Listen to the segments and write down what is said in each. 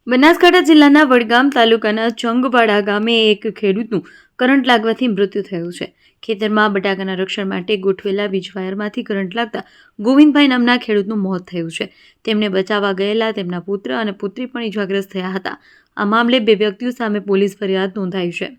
બનાસકાંઠા જિલ્લાના વડગામ તાલુકાના ચંગવાડા ગામે એક ખેડૂતનું કરંટ લાગવાથી મૃત્યુ થયું છે. ખેતરમાં બટાકાના રક્ષણ માટે ગોઠવેલા વીજવાયરમાંથી કરંટ લાગતા ગોવિંદભાઈ નામના ખેડૂતનું મોત થયું છે. તેમને બચાવવા ગયેલા તેમના પુત્ર અને પુત્રી પણ ઇજાગ્રસ્ત થયા હતા. આ મામલે 2 વ્યક્તિઓ સામે પોલીસ ફરિયાદ નોંધાઈ છે.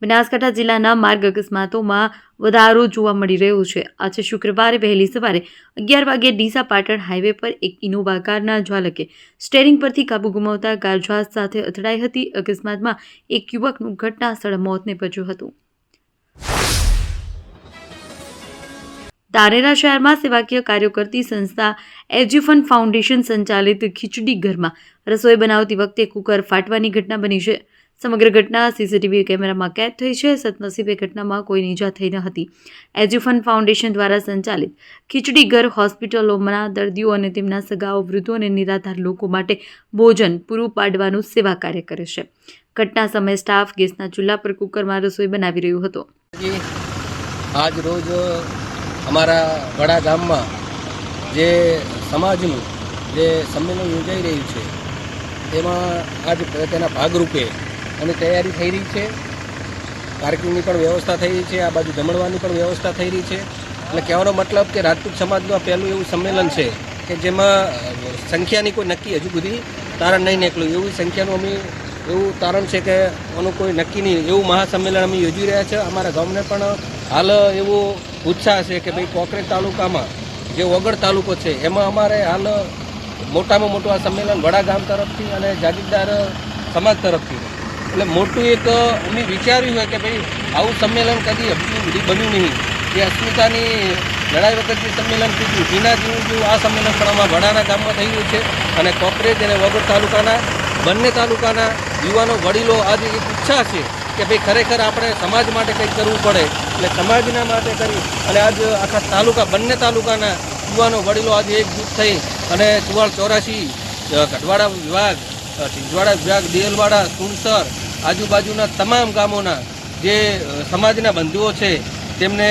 બનાસકાંઠા જિલ્લાના માર્ગ અકસ્માતોમાં વધારો જોવા મળી રહ્યો છે. આજે શુક્રવારે વહેલી સવારે 11 વાગ્યે ડીસા પાટણ હાઈવે પર એક ઇનોવા કારના ચાલકે સ્ટેરિંગ પરથી કાબુ ગુમાવતા કાર ઝાડ સાથે અથડાઈ હતી. અકસ્માતમાં એક યુવકનું ઘટના સ્થળે મોત નીપજ્યું હતું. ધાનેરા શહેરમાં સેવાકીય કાર્યો કરતી સંસ્થા એજ્યુફન ફાઉન્ડેશન સંચાલિત ખીચડી ઘરમાં રસોઈ બનાવતી વખતે કુકર ફાટવાની ઘટના બની છે. સમગ્ર ઘટના સીસીટીવી કેમેરામાં કેદ થઈ છે. સદનસીબે ઘટનામાં કોઈની ઈજા થઈ ન હતી. એજ્યુફન ફાઉન્ડેશન દ્વારા સંચાલિત ખીચડી ઘર હોસ્પિટલોમાં દર્દીઓ અને તેમના સગાઓ, વૃદ્ધો અને નિરાધાર લોકો માટે ભોજન પૂરું પાડવાનું સેવા કાર્ય કરે છે. ઘટના સમયે સ્ટાફ ગેસના ચૂલા પર કુકરમાં રસોઈ બનાવી રહ્યો હતો. આજ રોજ અમારા વડા ગામમાં જે સમાજનું જે સંમેલન યોજાઈ રહ્યું છે તેમાં આજ તેના ભાગરૂપે અને તૈયારી થઈ રહી છે. પાર્કિંગની પણ વ્યવસ્થા થઈ રહી છે. આ બાજુ જમણવાની પણ વ્યવસ્થા થઈ રહી છે. એટલે કહેવાનો મતલબ કે રાજપૂત સમાજનું પહેલું એવું સંમેલન છે કે જેમાં સંખ્યાની કોઈ નક્કી હજુ સુધી તારણ નહીં નીકળ્યું. એવી સંખ્યાનું અમે એવું તારણ છે કે આનું કોઈ નક્કી નહીં એવું મહાસંમેલન અમે યોજી રહ્યા છે. અમારા ગામને પણ હાલ એવો ઉત્સાહ છે કે ભાઈ કોકરેજ તાલુકામાં જે ઓગળ તાલુકો છે એમાં અમારે હાલ મોટામાં મોટું આ સંમેલન વડા ગામ તરફથી અને જાગીરદાર સમાજ તરફથી એટલે મોટું એક અમે વિચાર્યું હોય કે ભાઈ આવું સંમેલન કદી હજી બન્યું નહીં. જે અસ્મિતાની લડાઈ વખત જે સંમેલન થયું એના જેવું આ સંમેલન પણ અમારા વડાના ગામમાં થઈ રહ્યું છે. અને કોકરેજ અને વગર તાલુકાના બંને તાલુકાના યુવાનો વડીલો આજે એક ઉત્સાહ છે કે ભાઈ ખરેખર આપણે સમાજ માટે કંઈક કરવું પડે એટલે સમાજના માટે કરી અને આજ આખા તાલુકા બંને તાલુકાના યુવાનો વડીલો આજે એકજૂથ થઈ અને 8484 ગઢવાડા વિભાગ, ટીંજવાડા વિભાગ, દેલવાડા, સુણસર આજુબાજુના તમામ ગામોના જે સમાજના બંધુઓ છે તેમને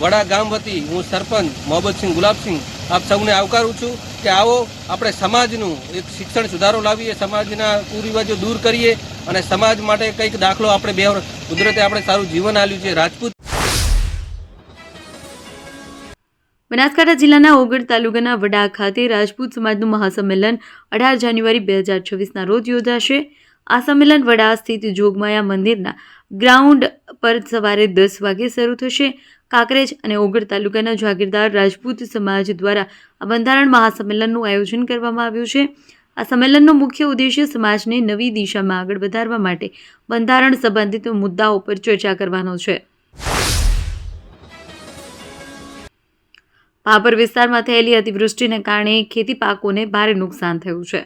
વડા ગામ વતી હું સરપંચ મોહબ્બતસિંહ ગુલાબસિંહ આપ સૌને આવકારું છું કે આવો આપણે સમાજનું એક શિક્ષણ સુધારો લાવીએ, સમાજના કુરિવાજો દૂર કરીએ અને સમાજ માટે કંઈક દાખલો આપણે બે કુદરતે આપણે સારું જીવન આપ્યું છે. રાજપૂત બનાસકાંઠા જિલ્લાના ઓગળ તાલુકાના વડા ખાતે રાજપૂત સમાજનું મહાસંમેલન 18 જાન્યુઆરી 2026ના રોજ યોજાશે. આ સંમેલન વડા સ્થિત જોગમાયા મંદિરના ગ્રાઉન્ડ પર સવારે 10 વાગે શરૂ થશે. કાંકરેજ અને ઓગળ તાલુકાના જાગીરદાર રાજપૂત સમાજ દ્વારા આ બંધારણ મહાસંમેલનનું આયોજન કરવામાં આવ્યું છે. આ સંમેલનનો મુખ્ય ઉદ્દેશ્ય સમાજને નવી દિશામાં આગળ વધારવા માટે બંધારણ સંબંધિત મુદ્દાઓ પર ચર્ચા કરવાનો છે. ભાભર વિસ્તારમાં થયેલી અતિવૃષ્ટિને કારણે ખેતી પાકોને ભારે નુકસાન થયું છે.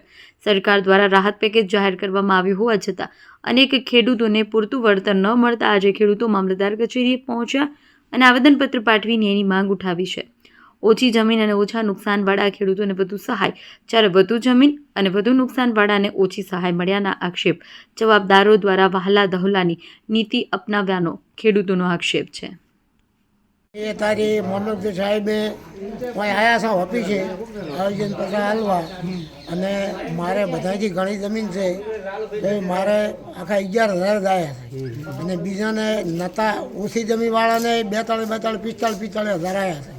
સરકાર દ્વારા રાહત પેકેજ જાહેર કરવામાં આવ્યું હોવા છતાં અનેક ખેડૂતોને પૂરતું વળતર ન મળતા આજે ખેડૂતો મામલતદાર કચેરીએ પહોંચ્યા અને આવેદનપત્ર પાઠવીને એની માંગ ઉઠાવી છે. ઓછી જમીન અને ઓછા નુકસાનવાળા ખેડૂતોને વધુ સહાય, જ્યારે વધુ જમીન અને વધુ નુકસાનવાળાને ઓછી સહાય મળ્યાના આક્ષેપ જવાબદારો દ્વારા વહાલા દહલાની નીતિ અપનાવ્યાનો ખેડૂતોનો આક્ષેપ છે. એ તારી મોહમ્મદ સાહેબે કોઈ આયા છે ઓફિસે આયોજન પૈસા હાલવા અને મારે બધાથી ઘણી જમીન છે એ મારે આખા 11,000 ગયા છે અને બીજાને નતા ઓછી જમીનવાળાને 42, 45 હજાર આવ્યા છે.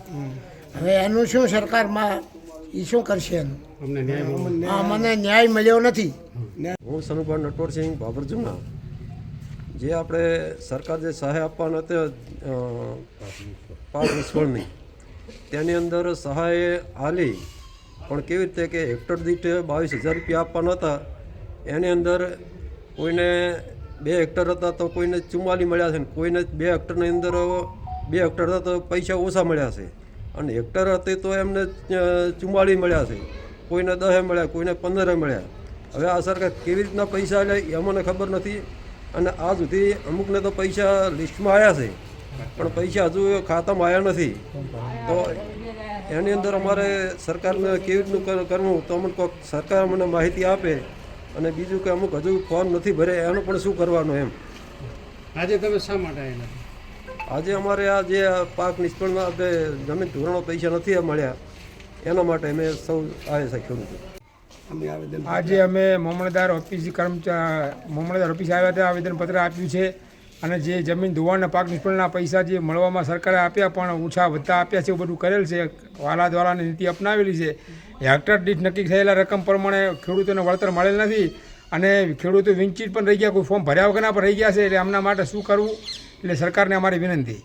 હવે એનું શું સરકારમાં એ શું કરશે એનું? મને ન્યાય મળ્યો નથી. હું સનુભાઈ નટવરસિંહ ભાભર જુના જે આપણે સરકાર જે સહાય આપવાના હતા પાક નિષ્ફળની તેની અંદર સહાય આલી પણ કેવી રીતે કે હેક્ટર દીઠ 22,000 રૂપિયા આપવાના હતા. એની અંદર કોઈને 2 હેક્ટર હતા તો કોઈને 44 મળ્યા છે, કોઈને 2 હેક્ટરની અંદર 2 હેક્ટર હતા તો પૈસા ઓછા મળ્યા છે અને હેક્ટર હતી તો એમને 44 મળ્યા છે, કોઈને 10 મળ્યા, કોઈને 15 મળ્યા. હવે આ સરકાર કેવી રીતના પૈસા લે એ અમને ખબર નથી અને આ સુધી અમુકને તો પૈસા લિસ્ટમાં આવ્યા છે પણ પૈસા હજુ ખાતામાં આવ્યા નથી. તો એની અંદર અમારે સરકારને કેવી રીતનું કરવું તો અમને કોઈક સરકાર મને માહિતી આપે અને બીજું કે અમુક હજુ ફોર્મ નથી ભરે એનું પણ શું કરવાનું એમ. આજે તમે શા માટે આવેલા? આજે અમારે આ જે પાક નિષ્ફળમાં આપણે જમીન ધોરણો પૈસા નથી મળ્યા એના માટે અમે સૌ આવ્યા છે ખેડૂતો. આજે અમે મામલતદાર ઓફિસે આવ્યા હતા, આવેદનપત્ર આપ્યું છે અને જે જમીન ધોવાણના પાક નિષ્ફળના પૈસા જે મળવામાં સરકારે આપ્યા પણ ઓછા વધતા આપ્યા છે એવું બધું કરેલ છે. વાલા દ્વારાની નીતિ અપનાવેલી છે. હેક્ટર દીઠ નક્કી થયેલા રકમ પ્રમાણે ખેડૂતોને વળતર મળેલ નથી અને ખેડૂતો વંચિત પણ રહી ગયા, કોઈ ફોર્મ ભર્યા વગરના પણ રહી ગયા છે. એટલે આમના માટે શું કરવું એટલે સરકારને અમારી વિનંતી.